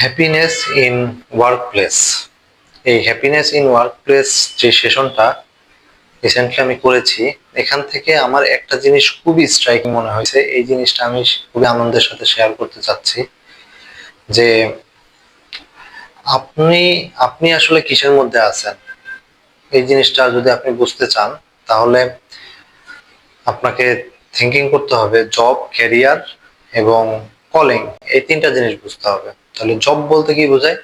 Happiness in workplace. এই happiness in workplace যে সেশনটা recently আমি করেছি, এখান থেকে আমার একটা জিনিস খুবই স্ট্রাইকিং মনে হয়েছে। এই জিনিসটা আমি খুবই আনন্দের সাথে শেয়ার করতে চাচ্ছি যে আপনি আপনি আসলে কিসের মধ্যে আছেন। এই জিনিসটা যদি আপনি বুঝতে চান তাহলে আপনাকে থিঙ্কিং করতে হবে জব, ক্যারিয়ার এবং কলিং, এই তিনটা জিনিস বুঝতে হবে। তাহলে জব বলতে কি বোঝায়?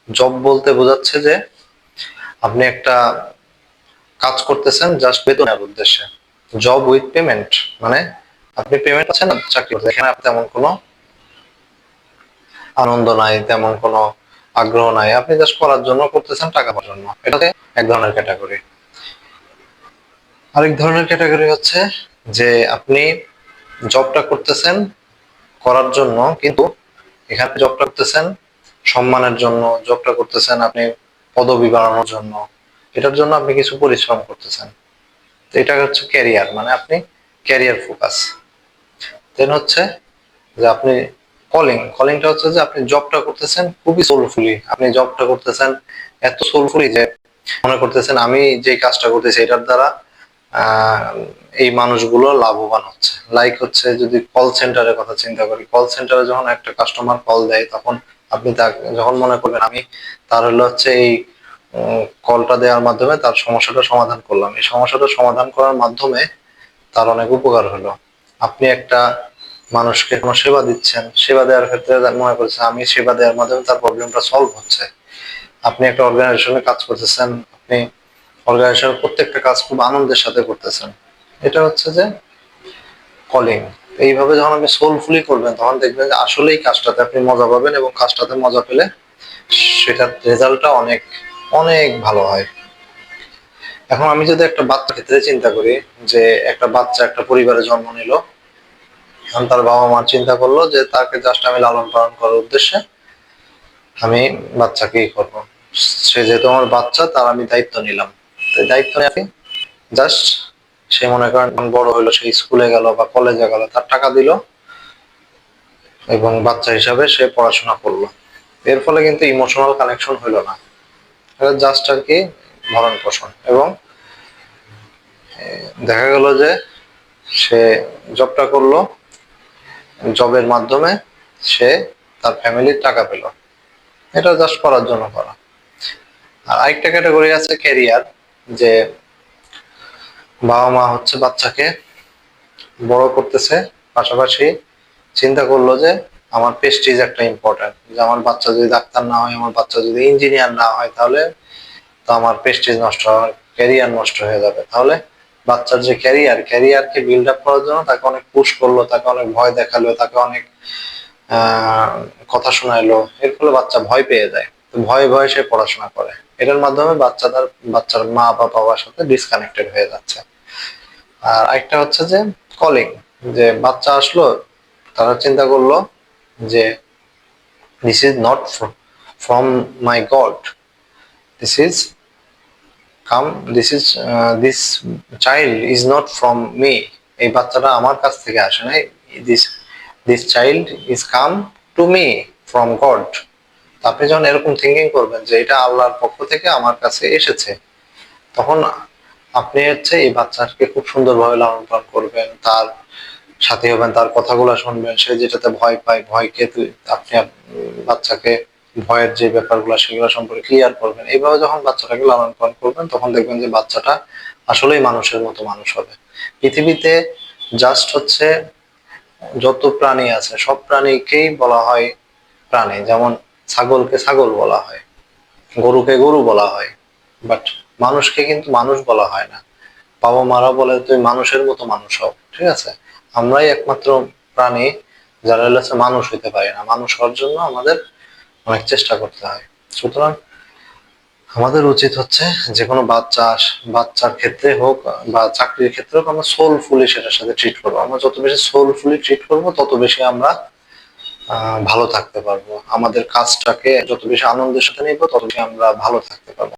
জব বলতে বোঝাচ্ছে যে আপনি একটা কাজ করতেছেন জাস্ট বেতনের উদ্দেশ্যে। জব উইথ পেমেন্ট, মানে আপনি পেমেন্ট পাচ্ছেন না চাকরি করতে, এখানে তেমন কোনো আনন্দ নাই, তেমন কোনো আগ্রহ নাই, আপনি জাস্ট করার জন্য করতেছেন, টাকা পাওয়ার জন্য। এটাতে এক ধরনের ক্যাটাগরি। আরেক ধরনের ক্যাটাগরি হচ্ছে যে আপনি জবটা করতেছেন করার জন্য, কিন্তু এখানে জবটা করতেছেন সম্মানের জন্য, জবটা করতেছেন আপনি পদবি বাড়ানোর জন্য, এটার জন্য আপনি কিছু পরিশ্রম করতেছেন। তো এটা হচ্ছে ক্যারিয়ার, মানে আপনি ক্যারিয়ার ফোকাস। দেন হচ্ছে যে আপনি কলিংটা হচ্ছে যে আপনি জবটা করতেছেন খুবই সোলফুলি, আপনি জবটা করতেছেন এত সোলফুলি যে মনে করতেছেন আমি যে কাজটা করতেছি এটার দ্বারা আহ এই মানুষগুলো লাভবান হচ্ছে। লাইক হচ্ছে যদি কল সেন্টারের কথা চিন্তা করি, কল সেন্টারে যখন একটা কাস্টমার কল দেয় তখন আপনি তাকে যখন মনে করবেন আমি তার হচ্ছে এই কলটা দেওয়ার মাধ্যমে তার সমস্যাটা সমাধান করলাম, এই সমস্যাটা সমাধান করার মাধ্যমে তার অনেক উপকার হলো। আপনি একটা মানুষকে কোনো সেবা দিচ্ছেন, সেবা দেওয়ার ক্ষেত্রে মনে করছেন আমি সেবা দেওয়ার মাধ্যমে তার প্রবলেমটা সলভ হচ্ছে। আপনি একটা অর্গানাইজেশনে কাজ করতেছেন, আপনি অর্গানাইজেশনের প্রত্যেকটা কাজ খুব আনন্দের সাথে করতেছেন, এটা হচ্ছে যে কলিং। এইভাবে যখন আপনি সোলফুলি করবেন তখন দেখবেন যে আসলেই কাজটাতে আপনি মজা পাবেন, এবং কাজটাতে মজা পেলে সেটার রেজাল্টটা অনেক অনেক ভালো হয়। এখন আমি যদি একটা বাচ্চার ক্ষেত্রে চিন্তা করি, যে একটা বাচ্চা একটা পরিবারে জন্ম নিল, এখন তার বাবা মা চিন্তা করলো যে তাকে জাস্ট আমি লালন পালন করার উদ্দেশ্যে আমি বাচ্চাকেই করব। সে যেহেতু আমার বাচ্চা, তার আমি দায়িত্ব নিলাম। তো দায়িত্ব নিয়ে আমি জাস্ট, সে মনে করেন বড় হলো, সে স্কুলে গেল বা কলেজে গেল, তার টাকা দিল এবং বাচ্চা হিসাবে সে পড়াশোনা করলো। এর ফলে কিন্তু ইমোশনাল কানেকশন হইলো না, এটা জাস্ট আর কি ভরণ পোষণ। এবং দেখা গেল যে সে জবটা করলো, জবের মাধ্যমে সে তার ফ্যামিলির টাকা পেল, এটা জাস্ট করার জন্য করা। আর আরেকটা ক্যাটাগরি আছে ক্যারিয়ার, যে বাবা মা হচ্ছে বাচ্চাকে বড় করতেছে, পাশাপাশি চিন্তা করলো যে আমার প্রেস্টিজ একটা ইম্পর্টেন্ট, যে আমার বাচ্চা যদি ডাক্তার না হয়, আমার বাচ্চা যদি ইঞ্জিনিয়ার না হয়, তাহলে তো আমার প্রেস্টিজ নষ্ট হয়, ক্যারিয়ার নষ্ট হয়ে যাবে। তাহলে বাচ্চার যে ক্যারিয়ারকে বিল্ড আপ করার জন্য তাকে অনেক পুশ করলো, তাকে অনেক ভয় দেখালো, তাকে অনেক কথা শোনাইলো। এর ফলে বাচ্চা ভয় পেয়ে যায়, তো ভয়ে ভয়ে সে পড়াশোনা করে। এটার মাধ্যমে বাচ্চার মা বা বাবার সাথে ডিসকানেক্টেড হয়ে যাচ্ছে। আর একটা হচ্ছে যে কলিং, যে বাচ্চা আসলো, তারা চিন্তা করলো যে this is not from my God, this is come this is this child is not from me. এই বাচ্চাটা আমার কাছ থেকে আসে নাই, this this child is come to me from God. আপনি যখন এরকম থিঙ্কিং করবেন যে এটা আল্লাহর পক্ষ থেকে আমার কাছে এসেছে, তখন আপনি হচ্ছে এই বাচ্চাকে খুব সুন্দরভাবে লালন পালন করবেন, তার সাথে হবেন, তার কথাগুলো শুনবেন। সে যেটাতে ভয় পায়, ভয়কে আপনি বাচ্চাকে ভয়ের যে ব্যাপারগুলো সেগুলো সম্পর্কে ক্লিয়ার করবেন। এইভাবে যখন বাচ্চাটাকে লালন পালন করবেন তখন দেখবেন যে বাচ্চাটা আসলেই মানুষের মতো মানুষ হবে। পৃথিবীতে জাস্ট হচ্ছে যত প্রাণী আছে সব প্রাণীকেই বলা হয় প্রাণী, যেমন ছাগলকে ছাগল বলা হয়, গরুকে গরু বলা হয়, বাট মানুষকে কিন্তু মানুষ বলা হয় না। বাবা মারা বলে তুই মানুষের মতো মানুষ হও, ঠিক আছে? আমরাই একমাত্র প্রাণী যারা হচ্ছে মানুষ হইতে পারি না। মানুষ হওয়ার জন্য আমাদের অনেক চেষ্টা করতে হয়। সুতরাং আমাদের উচিত হচ্ছে যে কোনো বাচ্চার ক্ষেত্রে হোক বা চাকরির ক্ষেত্রে হোক, আমরা সোলফুলি সেটার সাথে ট্রিট করবো। আমরা যত বেশি সোলফুলি ট্রিট করবো তত বেশি আমরা ভালো থাকতে পারবো। আমাদের কাজটাকে যত বেশি আনন্দের সাথে নিবো তত বেশি আমরা ভালো থাকতে পারবো।